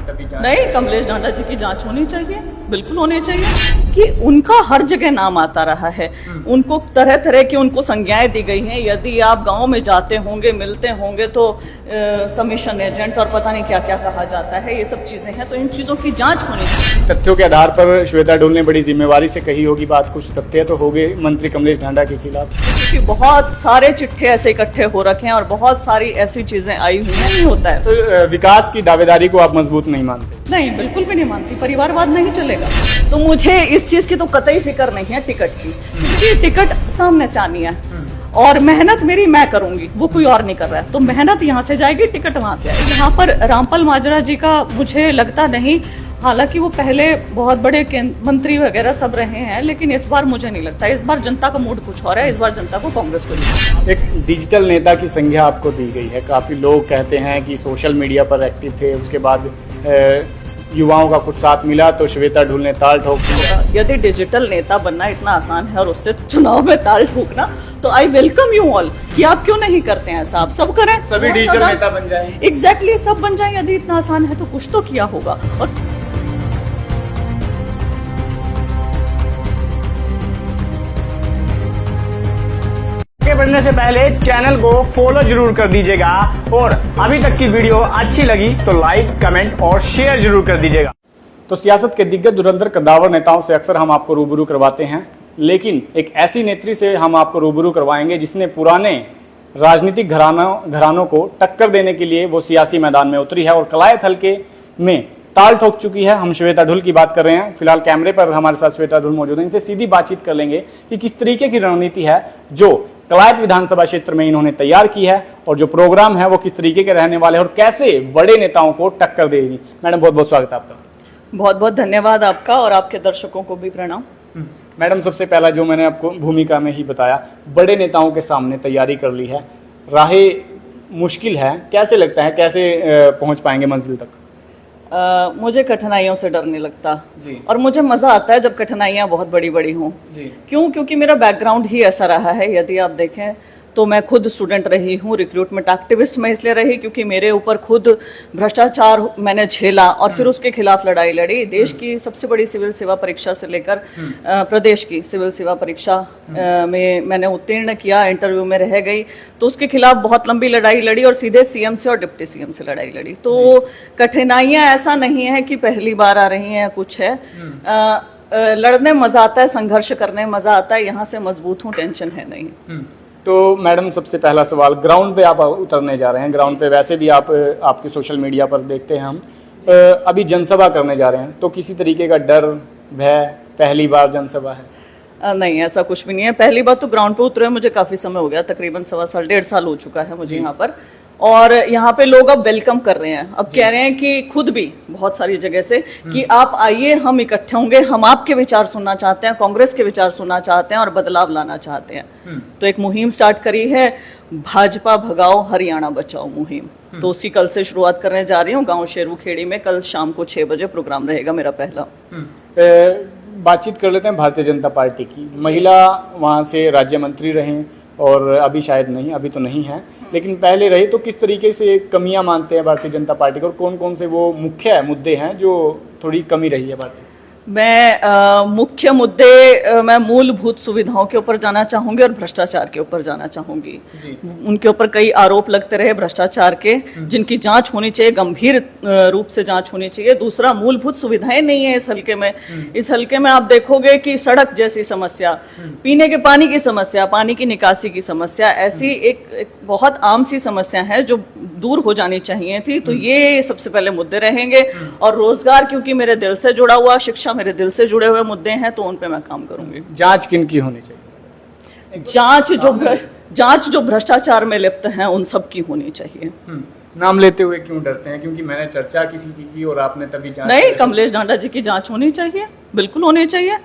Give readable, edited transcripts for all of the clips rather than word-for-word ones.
तभी जांच। नहीं, कमलेश ढांडा जी की जांच होनी चाहिए, बिल्कुल होनी चाहिए कि उनका हर जगह नाम आता रहा है। उनको तरह तरह की उनको संज्ञाएं दी गई हैं। यदि आप गांव में जाते होंगे, मिलते होंगे तो कमीशन एजेंट और पता नहीं क्या क्या कहा जाता है, ये सब चीजें हैं, तो इन चीजों की जांच होनी चाहिए। तथ्यों के आधार पर श्वेता ढुल ने बड़ी जिम्मेवारी से कही होगी बात, कुछ तथ्य तो हो गए मंत्री कमलेश ढांडा के खिलाफ, क्योंकि बहुत सारे चिट्ठे ऐसे इकट्ठे हो रखे हैं और बहुत सारी ऐसी चीजें आई हुई हैं, नहीं होता है। तो विकास की दावेदारी को आप मजबूत नहीं मानते? नहीं, बिल्कुल भी नहीं मानती, परिवारवाद नहीं चलेगा। तो मुझे इस चीज की तो कतई फिक्र नहीं है टिकट की, क्योंकि टिकट सामने से आनी है और मेहनत मेरी मैं करूंगी, वो कोई और नहीं कर रहा है, तो मेहनत यहाँ से जाएगी, टिकट वहां से आएगी। यहाँ पर रामपाल माजरा जी का मुझे लगता नहीं, हालांकि वो पहले बहुत बड़े मंत्री वगैरह सब रहे हैं, लेकिन इस बार मुझे नहीं लगता। इस बार जनता का मूड कुछ और है, इस बार जनता को कांग्रेस को। एक डिजिटल नेता की संज्ञा आपको दी गई है, काफी लोग कहते हैं कि सोशल मीडिया पर एक्टिव थे, उसके बाद युवाओं का कुछ साथ मिला तो श्वेता ढुल ने ताल ठोक दिया। यदि डिजिटल नेता बनना इतना आसान है और उससे चुनाव में ताल ठोकना, तो आई वेलकम यू ऑल कि आप क्यों नहीं करते हैं ऐसा, आप सब करें, सभी डिजिटल नेता बन जाएं। एग्जैक्टली, सब बन जाएं। यदि इतना आसान है तो कुछ तो किया होगा। और बढ़ने से पहले चैनल को फॉलो जरूर कर दीजिएगा और अभी तक की वीडियो अच्छी लगी तो लाइक, कमेंट और शेयर जरूर कर दीजिएगा। तो सियासत के दिग्गज धुरंधर कद्दावर नेताओं से अक्सर हम आपको रूबरू करवाते हैं, लेकिन एक ऐसी नेत्री से हम आपको रूबरू करवाएंगे जिसने पुराने राजनीतिक घरानों को टक्कर देने के लिए वो सियासी मैदान में उतरी है और कलायत हल्के में ताल ठोक चुकी है। हम श्वेता ढुल की बात कर रहे हैं, फिलहाल कैमरे पर हमारे साथ श्वेता ढुल मौजूद है। इनसे सीधी बातचीत कर लेंगे कि किस तरीके की रणनीति है जो कलायत विधानसभा क्षेत्र में इन्होंने तैयार की है और जो प्रोग्राम है वो किस तरीके के रहने वाले हैं और कैसे बड़े नेताओं को टक्कर देगी। मैडम, बहुत बहुत स्वागत है आपका। बहुत बहुत धन्यवाद आपका और आपके दर्शकों को भी प्रणाम। मैडम, सबसे पहला जो मैंने आपको भूमिका में ही बताया, बड़े नेताओं के सामने तैयारी कर ली है, राहें मुश्किल है, कैसे लगता है कैसे पहुंच पाएंगे मंजिल तक? मुझे कठिनाइयों से डर नहीं लगता जी। और मुझे मजा आता है जब कठिनाइयां बहुत बड़ी बड़ी हों। क्यों? क्योंकि मेरा बैकग्राउंड ही ऐसा रहा है। यदि आप देखें तो मैं खुद स्टूडेंट रही हूँ, रिक्रूटमेंट एक्टिविस्ट मैं इसलिए रही क्योंकि मेरे ऊपर खुद भ्रष्टाचार मैंने झेला और फिर उसके खिलाफ लड़ाई लड़ी। देश की सबसे बड़ी सिविल सेवा परीक्षा से लेकर प्रदेश की सिविल सेवा परीक्षा में मैंने उत्तीर्ण किया, इंटरव्यू में रह गई, तो उसके खिलाफ बहुत लंबी लड़ाई लड़ी और सीधे सीएम से और डिप्टी सीएम से लड़ाई लड़ी। तो कठिनाइयाँ ऐसा नहीं है कि पहली बार आ रही हैं, कुछ है। लड़ने मजा आता है, संघर्ष करने मजा आता है, यहाँ से मजबूत हूँ, टेंशन है नहीं। तो मैडम, सबसे पहला सवाल, ग्राउंड पे आप उतरने जा रहे हैं, ग्राउंड पे वैसे भी आप आपके सोशल मीडिया पर देखते हैं हम, अभी जनसभा करने जा रहे हैं, तो किसी तरीके का डर, भय, पहली बार जनसभा है? नहीं, ऐसा कुछ भी नहीं है। पहली बार तो ग्राउंड पे उतरे मुझे काफी समय हो गया, तकरीबन 1.25 साल 1.5 साल हो चुका है मुझे यहाँ पर, और यहाँ पे लोग अब वेलकम कर रहे हैं। अब कह रहे हैं कि खुद भी बहुत सारी जगह से कि आप आइए, हम इकट्ठे होंगे, हम आपके विचार सुनना चाहते हैं, कांग्रेस के विचार सुनना चाहते हैं और बदलाव लाना चाहते हैं। तो एक मुहिम स्टार्ट करी है, भाजपा भगाओ हरियाणा बचाओ मुहिम। तो उसकी कल से शुरुआत करने जा रही हूँ गाँव शेरू खेड़ी में। कल शाम को 6 बजे प्रोग्राम रहेगा मेरा पहला। बातचीत कर लेते हैं भारतीय जनता पार्टी की। महिला वहाँ से राज्य मंत्री रहे और अभी शायद नहीं, अभी तो नहीं है, लेकिन पहले रहे, तो किस तरीके से कमियां मानते हैं भारतीय जनता पार्टी को और कौन कौन से वो मुख्य मुद्दे हैं जो थोड़ी कमी रही है भारतीय? मैं मुख्य मुद्दे, मैं मूलभूत सुविधाओं के ऊपर जाना चाहूंगी और भ्रष्टाचार के ऊपर जाना चाहूंगी। उनके ऊपर कई आरोप लगते रहे भ्रष्टाचार के, जिनकी जांच होनी चाहिए, गंभीर रूप से जांच होनी चाहिए। दूसरा, मूलभूत सुविधाएं नहीं है इस हल्के में। इस हल्के में आप देखोगे कि सड़क जैसी समस्या, पीने के पानी की समस्या, पानी की निकासी की समस्या, ऐसी एक बहुत आम सी समस्या है जो दूर हो जानी चाहिए थी। तो ये सबसे पहले मुद्दे रहेंगे। और रोजगार, क्योंकि मेरे दिल से जुड़ा हुआ, शिक्षा मेरे दिल से जुड़े हुए मुद्दे हैं, तो उन पे मैं काम करूंगी। जांच किन की होनी चाहिए? जांच जो भ्रष्टाचार में लिप्त हैं उन सब की होनी चाहिए। नाम लेते हुए क्यों डरते हैं? क्योंकि मैंने चर्चा किसी की और आपने तभी जांच नहीं, कमलेश ढांडा जी की जांच होनी चाहिए, बिल्कुल होनी चाहिए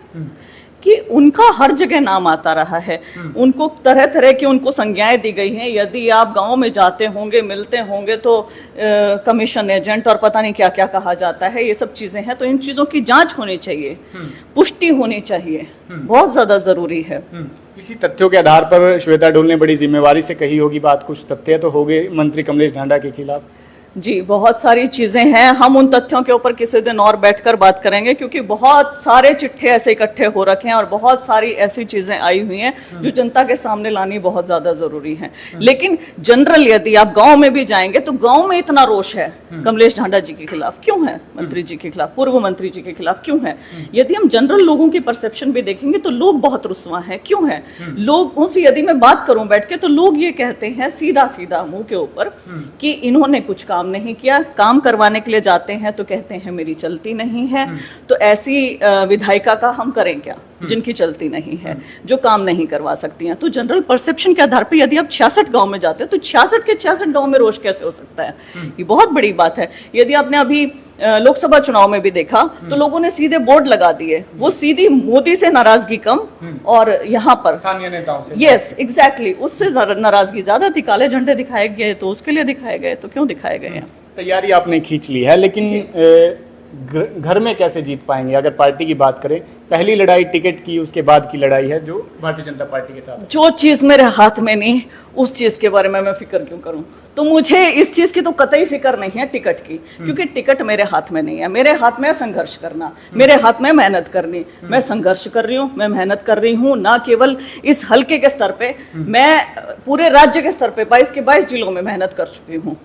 कि उनका हर जगह नाम आता रहा है। उनको तरह तरह की उनको संज्ञाएं दी गई हैं। यदि आप गांव में जाते होंगे, मिलते होंगे तो कमीशन एजेंट और पता नहीं क्या क्या कहा जाता है, ये सब चीजें हैं, तो इन चीजों की जांच होनी चाहिए, पुष्टि होनी चाहिए, बहुत ज्यादा जरूरी है। किसी तथ्यों के आधार पर श्वेता ढुल ने बड़ी जिम्मेवारी से कही होगी बात, कुछ तथ्य तो हो गए मंत्री कमलेश ढांडा के खिलाफ? जी, बहुत सारी चीजें हैं। हम उन तथ्यों के ऊपर किसी दिन और बैठकर बात करेंगे, क्योंकि बहुत सारे चिट्ठे ऐसे इकट्ठे हो रखे हैं और बहुत सारी ऐसी चीजें आई हुई हैं जो जनता के सामने लानी बहुत ज्यादा जरूरी है। लेकिन जनरल यदि आप गांव में भी जाएंगे तो गांव में इतना रोष है कमलेश ढांडा जी के खिलाफ क्यों है, मंत्री जी के खिलाफ, पूर्व मंत्री जी के खिलाफ क्यों है। यदि हम जनरल लोगों की परसेप्शन भी देखेंगे तो लोग बहुत रुस्वा है क्यों है। लोगों से यदि मैं बात करूं बैठ के तो लोग ये कहते हैं सीधा सीधा मुंह के ऊपर कि इन्होंने कुछ काम नहीं किया, काम करवाने के लिए जाते हैं तो कहते हैं मेरी चलती नहीं है। तो ऐसी विधायिका का हम करें क्या जिनकी चलती नहीं है, जो काम नहीं करवा सकती हैं। तो जनरल परसेप्शन के आधार पर यदि आप 66 गांव में जाते हैं तो 66 के 66 गांव में रोष कैसे हो सकता है, ये बहुत बड़ी बात है। यदि आपने अभी लोकसभा चुनाव में भी देखा तो लोगों ने सीधे बोर्ड लगा दिए, वो सीधी मोदी से नाराजगी कम और यहाँ पर स्थानीय नेताओं से, यस एग्जैक्टली, उससे नाराजगी ज्यादा थी। काले झंडे दिखाए गए तो उसके लिए दिखाए गए, तो क्यों दिखाए गए हैं। तैयारी आपने खींच ली है, लेकिन घर में कैसे जीत पाएंगे? अगर पार्टी की बात करें, पहली लड़ाई टिकट की, उसके बाद की लड़ाई है जो भारतीय जनता पार्टी के साथ। जो चीज मेरे हाथ में नहीं उस चीज के बारे में मैं फिक्र क्यों करूं। तो मुझे इस चीज की तो कतई फिक्र नहीं है टिकट की, क्योंकि टिकट मेरे हाथ में नहीं है। मेरे हाथ में संघर्ष करना, मेरे हाथ में मेहनत करनी। मैं संघर्ष कर रही हूँ, मैं मेहनत कर रही हूँ, ना केवल इस हल्के के स्तर पे, मैं पूरे राज्य के स्तर पे 22 के 22 जिलों में मेहनत कर चुकी हूँ।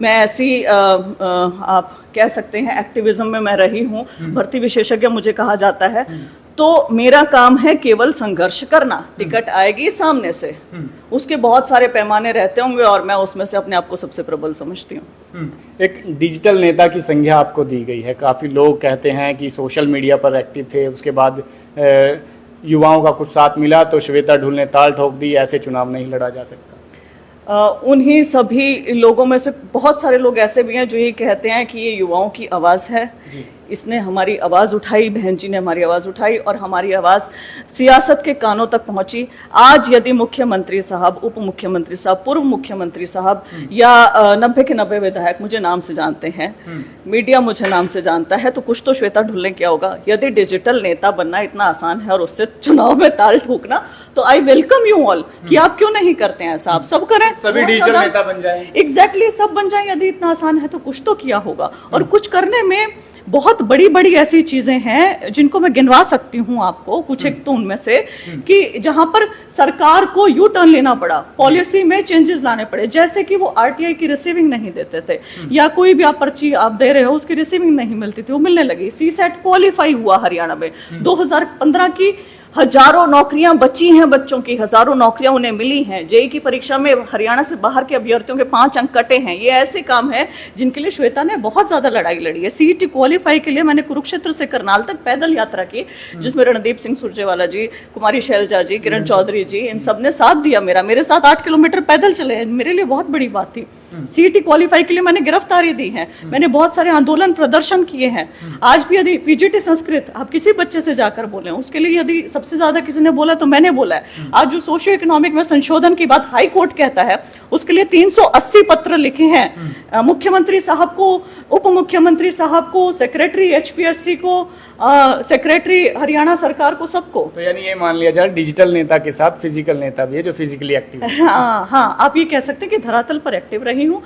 मैं ऐसी आप कह सकते हैं एक्टिविज्म में मैं रही हूँ, भर्ती विशेषज्ञ मुझे कहा जाता है। तो मेरा काम है केवल संघर्ष करना। टिकट आएगी सामने से, उसके बहुत सारे पैमाने रहते होंगे और मैं उसमें से अपने आप को सबसे प्रबल समझती हूँ। एक डिजिटल नेता की संज्ञा आपको दी गई है। काफ़ी लोग कहते हैं कि सोशल मीडिया पर एक्टिव थे, उसके बाद युवाओं का कुछ साथ मिला तो श्वेता ढुल ने ताल ठोक दी, ऐसे चुनाव नहीं लड़ा जा सकता। उन्हीं सभी लोगों में से बहुत सारे लोग ऐसे भी हैं जो ये कहते हैं कि ये युवाओं की आवाज़ है, इसने हमारी आवाज़ उठाई, बहन जी ने हमारी आवाज़ उठाई और हमारी आवाज़ सियासत के कानों तक पहुंची। आज यदि मुख्यमंत्री साहब, उप मुख्यमंत्री साहब, पूर्व मुख्यमंत्री साहब या 90 के 90 विधायक मुझे नाम से जानते हैं, मीडिया मुझे नाम से जानता है, तो कुछ तो श्वेता ढुल ने किया होगा। यदि डिजिटल नेता बनना इतना आसान है और उससे चुनाव में ताल ठोकना, तो आई वेलकम यू ऑल कि आप क्यों नहीं करते हैं साहब, सब करें, सभी डिजिटल नेता बन जाए। एग्जैक्टली, सब बन जाए। यदि इतना आसान है तो कुछ तो किया होगा। और कुछ करने में बहुत बड़ी बड़ी ऐसी चीजें हैं जिनको मैं गिनवा सकती हूँ आपको, कुछ एक तो उनमें से कि जहां पर सरकार को यू टर्न लेना पड़ा, पॉलिसी में चेंजेस लाने पड़े, जैसे कि वो आरटीआई की रिसीविंग नहीं देते थे या कोई भी आप पर्ची आप दे रहे हो उसकी रिसीविंग नहीं मिलती थी, वो मिलने लगी। सीसेट क्वालिफाई हुआ हरियाणा में 2015 की हजारों नौकरियां बची हैं, बच्चों की हजारों नौकरियां उन्हें मिली हैं। जेई की परीक्षा में हरियाणा से बाहर के अभ्यर्थियों के 5 अंक कटे हैं। ये ऐसे काम है जिनके लिए श्वेता ने बहुत ज्यादा लड़ाई लड़ी है। सीईटी क्वालिफाई के लिए मैंने कुरुक्षेत्र से करनाल तक पैदल यात्रा की, जिसमें रणदीप सिंह सुरजेवाला जी, कुमारी शैलजा जी, किरण चौधरी जी, इन सब ने साथ दिया मेरा। मेरे साथ 8 किलोमीटर पैदल चले, मेरे लिए बहुत बड़ी बात थी। सीईटी क्वालिफाई के लिए मैंने गिरफ्तारी दी है, मैंने बहुत सारे आंदोलन प्रदर्शन किए हैं। आज भी यदि पीजीटी संस्कृत आप किसी बच्चे से जाकर बोले, उसके लिए यदि सबसे ज्यादा किसी ने बोला तो मैंने बोला है। आज जो सोशियो इकोनॉमिक में संशोधन की बात हाई कोर्ट कहता है, उसके लिए 380 पत्र लिखे हैं मुख्यमंत्री साहब को, उप मुख्यमंत्री साहब को, सेक्रेटरी एचपीएससी को, सेक्रेटरी हरियाणा सरकार को, सबको। तो यानी ये मान लिया जाए डिजिटल नेता के साथ फिजिकल नेता भी है जो फिजिकली एक्टिव है। हाँ, आप ये कह सकते हैं कि धरातल पर एक्टिव रही हूँ।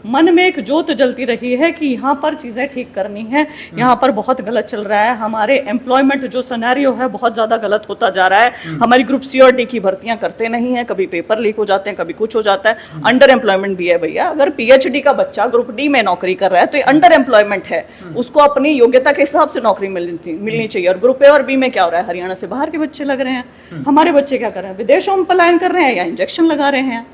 मन में एक ज्योत जलती रही है कि यहाँ पर चीजें ठीक करनी है, यहाँ पर बहुत गलत चल रहा है, हमारे एम्प्लॉयमेंट जो सिनेरियो है बहुत ज्यादा गलत होता जा रहा है। हमारी ग्रुप सी और डी की भर्तियां करते नहीं है, कभी पेपर लीक हो जाते हैं, कभी कुछ हो जाता है। अंडर एम्प्लॉयमेंट भी है भैया। अगर पीएचडी का बच्चा ग्रुप डी में नौकरी कर रहा है तो ये अंडर एम्प्लॉयमेंट है, उसको अपनी योग्यता के हिसाब से नौकरी मिलनी चाहिए। और ग्रुप ए और बी में क्या हो रहा है, हरियाणा से बाहर के बच्चे लग रहे हैं, हमारे बच्चे क्या कर रहे हैं, विदेशों में पलायन कर रहे हैं या इंजेक्शन लगा रहे हैं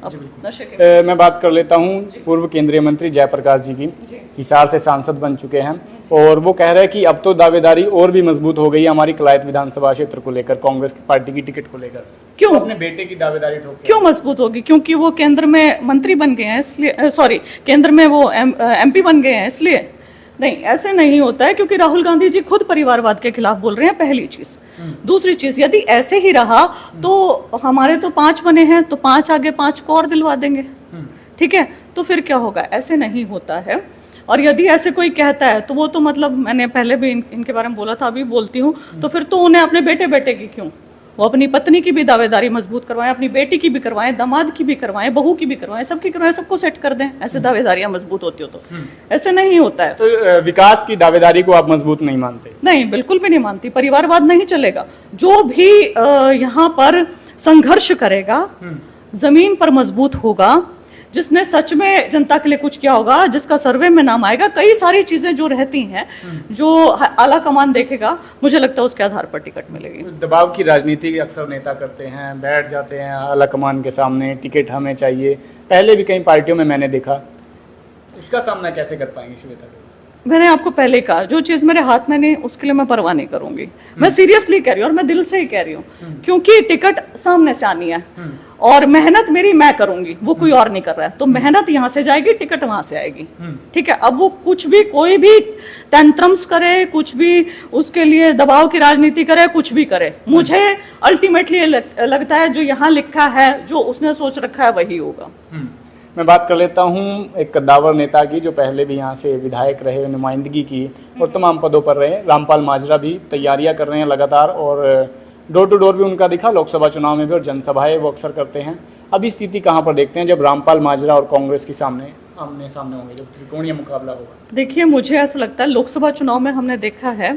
नशे के। मैं बात कर लेता हूँ पूर्व केंद्रीय मंत्री जयप्रकाश जी की। हिसार से सांसद बन चुके हैं और वो कह रहे हैं कि अब तो दावेदारी और भी मजबूत हो गई है हमारी कलायत विधानसभा क्षेत्र को लेकर, कांग्रेस की पार्टी की टिकट को लेकर। क्यों अपने बेटे की दावेदारी ठोक क्यों मजबूत होगी? क्योंकि वो केंद्र में मंत्री बन गए हैं इसलिए, सॉरी केंद्र में वो एमपी बन गए हैं इसलिए नहीं, ऐसे नहीं होता है। क्योंकि राहुल गांधी जी खुद परिवारवाद के खिलाफ बोल रहे हैं, पहली चीज। दूसरी चीज, यदि ऐसे ही रहा तो हमारे तो 5 बने हैं तो 5 आगे 5 को और दिलवा देंगे, ठीक है? तो फिर क्या होगा? ऐसे नहीं होता है। और यदि ऐसे कोई कहता है तो वो तो मतलब, मैंने पहले भी इनके बारे में बोला था, अभी बोलती हूँ, तो फिर तो उन्हें अपने बेटे की क्यों, वो अपनी पत्नी की भी दावेदारी मजबूत करवाएं, अपनी बेटी की भी करवाएं, दामाद की भी करवाएं, बहू की भी करवाएं, सबकी करवाएं, सबको सेट कर दें। ऐसे दावेदारियां मजबूत होती हो तो ऐसे नहीं होता है। तो विकास की दावेदारी को आप मजबूत नहीं मानते? नहीं, बिल्कुल भी नहीं मानती। परिवारवाद नहीं चलेगा। जो भी यहाँ पर संघर्ष करेगा, जमीन पर मजबूत होगा, जिसने सच में जनता के लिए कुछ किया होगा, जिसका सर्वे में नाम आएगा, कई सारी चीजें जो रहती हैं, जो आला कमान देखेगा, मुझे लगता है उसके आधार पर टिकट मिलेगी। दबाव की राजनीति अक्सर नेता करते हैं, बैठ जाते हैं आला कमान के सामने, टिकट हमें चाहिए। पहले भी कई पार्टियों में मैंने देखा, उसका सामना कैसे कर पाएंगे श्वेता? मैंने आपको पहले कहा, जो चीज मेरे हाथ में नहीं उसके लिए मैं परवाह नहीं करूंगी। मैं सीरियसली कह रही हूँ और मैं दिल से ही कह रही हूँ, क्योंकि टिकट सामने से आनी है और मेहनत मेरी मैं करूंगी, वो कोई और नहीं कर रहा है। तो मेहनत यहाँ से जाएगी, टिकट वहां से आएगी। ठीक है, अब वो कुछ भी, कोई भी तंत्रम्स करे, कुछ भी उसके लिए दबाव की राजनीति करे, कुछ भी करे, मुझे अल्टीमेटली लगता है जो यहाँ लिखा है, जो उसने सोच रखा है, वही होगा। मैं बात कर लेता हूँ एक कद्दावर नेता की, जो पहले भी यहाँ से विधायक रहे, नुमाइंदगी की और तमाम पदों पर रहे। रामपाल माजरा भी तैयारियां कर रहे हैं लगातार और डोर टू डोर भी उनका दिखा लोकसभा चुनाव में भी, और जनसभाएं वो अक्सर करते हैं। अभी स्थिति कहाँ पर देखते हैं जब रामपाल माजरा और कांग्रेस के सामने आमने सामने होंगे, जब त्रिकोणीय मुकाबला होगा? देखिए, मुझे ऐसा लगता है लोकसभा चुनाव में हमने देखा है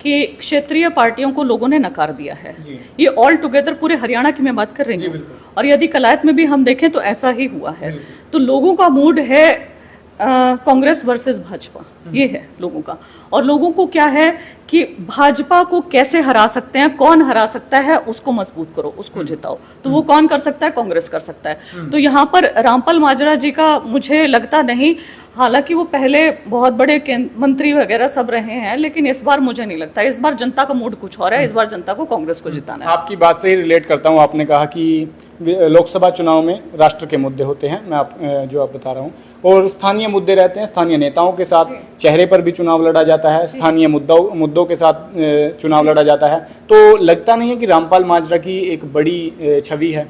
कि क्षेत्रीय पार्टियों को लोगों ने नकार दिया है। ये ऑल टुगेदर पूरे हरियाणा की मैं बात कर रही हूँ, और यदि कलायत में भी हम देखें तो ऐसा ही हुआ है। तो लोगों का मूड है कांग्रेस वर्सेस भाजपा, ये है लोगों का। और लोगों को क्या है कि भाजपा को कैसे हरा सकते हैं, कौन हरा सकता है, उसको मजबूत करो, उसको जिताओ। तो वो कौन कर सकता है? कांग्रेस कर सकता है। तो यहाँ पर रामपाल माजरा जी का मुझे लगता नहीं, हालांकि वो पहले बहुत बड़े मंत्री वगैरह सब रहे हैं, लेकिन इस बार मुझे नहीं लगता। इस बार जनता का मूड कुछ और है, इस बार जनता को कांग्रेस को जिताना है। आपकी बात से ही रिलेट करता हूँ, आपने कहा कि लोकसभा चुनाव में राष्ट्र के मुद्दे होते हैं, मैं जो आप बता रहा हूँ, और स्थानीय मुद्दे रहते हैं। स्थानीय नेताओं के साथ चेहरे पर भी चुनाव लड़ा जाता है, स्थानीय मुद्दों के साथ चुनाव लड़ा जाता है। तो लगता नहीं है कि रामपाल माजरा की एक बड़ी छवि है?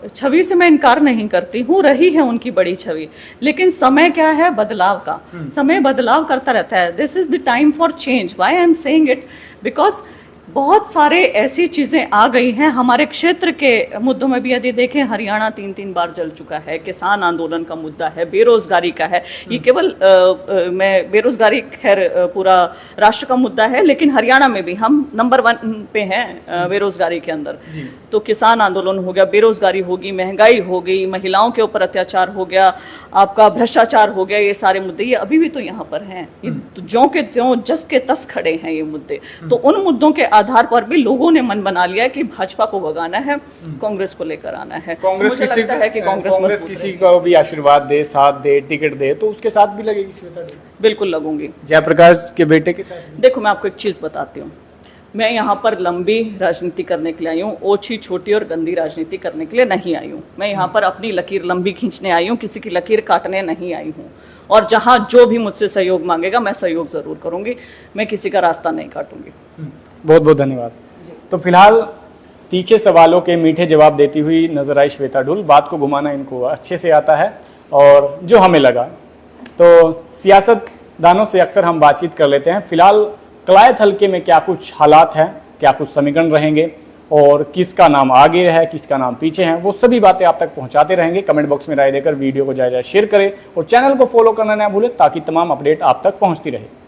छवि से मैं इनकार नहीं करती हूँ, रही है उनकी बड़ी छवि, लेकिन समय क्या है? बदलाव का। समय बदलाव करता रहता है। This is the time for change. Why I am saying it? Because बहुत सारे ऐसी चीजें आ गई हैं हमारे क्षेत्र के मुद्दों में भी। यदि देखें, हरियाणा 3 बार जल चुका है, किसान आंदोलन का मुद्दा है, बेरोजगारी का है। ये केवल मैं बेरोजगारी खैर पूरा राष्ट्र का मुद्दा है, लेकिन हरियाणा में भी हम नंबर 1 पे हैं बेरोजगारी के अंदर। तो किसान आंदोलन हो गया, बेरोजगारी होगी, महंगाई हो गई, महिलाओं के ऊपर अत्याचार हो गया, आपका भ्रष्टाचार हो गया, ये सारे मुद्दे ये अभी भी तो यहाँ पर हैं। ये तो ज्यों के त्यों, जस के तस खड़े हैं ये मुद्दे। तो उन मुद्दों के आधार पर भी लोगों ने मन बना लिया कि भाजपा को भगाना है, कांग्रेस को लेकर आना है। कांग्रेस किसी को भी आशीर्वाद दे, साथ दे, टिकट दे, तो उसके साथ भी लगेगी श्वेता? बिल्कुल लगूंगी। जयप्रकाश के बेटे के साथ? देखो, मैं आपको एक चीज बताती हूँ, मैं यहाँ पर लंबी राजनीति करने के लिए आई हूँ, ओछी, छोटी और गंदी राजनीति करने के लिए नहीं आई हूँ। मैं यहाँ पर अपनी लकीर लंबी खींचने आई हूँ, किसी की लकीर काटने नहीं आई हूँ। और जहाँ जो भी मुझसे सहयोग मांगेगा, मैं सहयोग जरूर करूंगी, मैं किसी का रास्ता नहीं काटूंगी। बहुत बहुत धन्यवाद। तो फिलहाल तीखे सवालों के मीठे जवाब देती हुई नजर आई श्वेता ढुल। बात को घुमाना इनको अच्छे से आता है, और जो हमें लगा, तो सियासतदानों से अक्सर हम बातचीत कर लेते हैं। फिलहाल कलायत हल्के में क्या कुछ हालात हैं, क्या कुछ समीकरण रहेंगे, और किसका नाम आगे है, किसका नाम पीछे है, वो सभी बातें आप तक पहुंचाते रहेंगे। कमेंट बॉक्स में राय देकर वीडियो को ज़्यादा शेयर करें और चैनल को फॉलो करना ना भूलें, ताकि तमाम अपडेट आप तक पहुंचती रहे।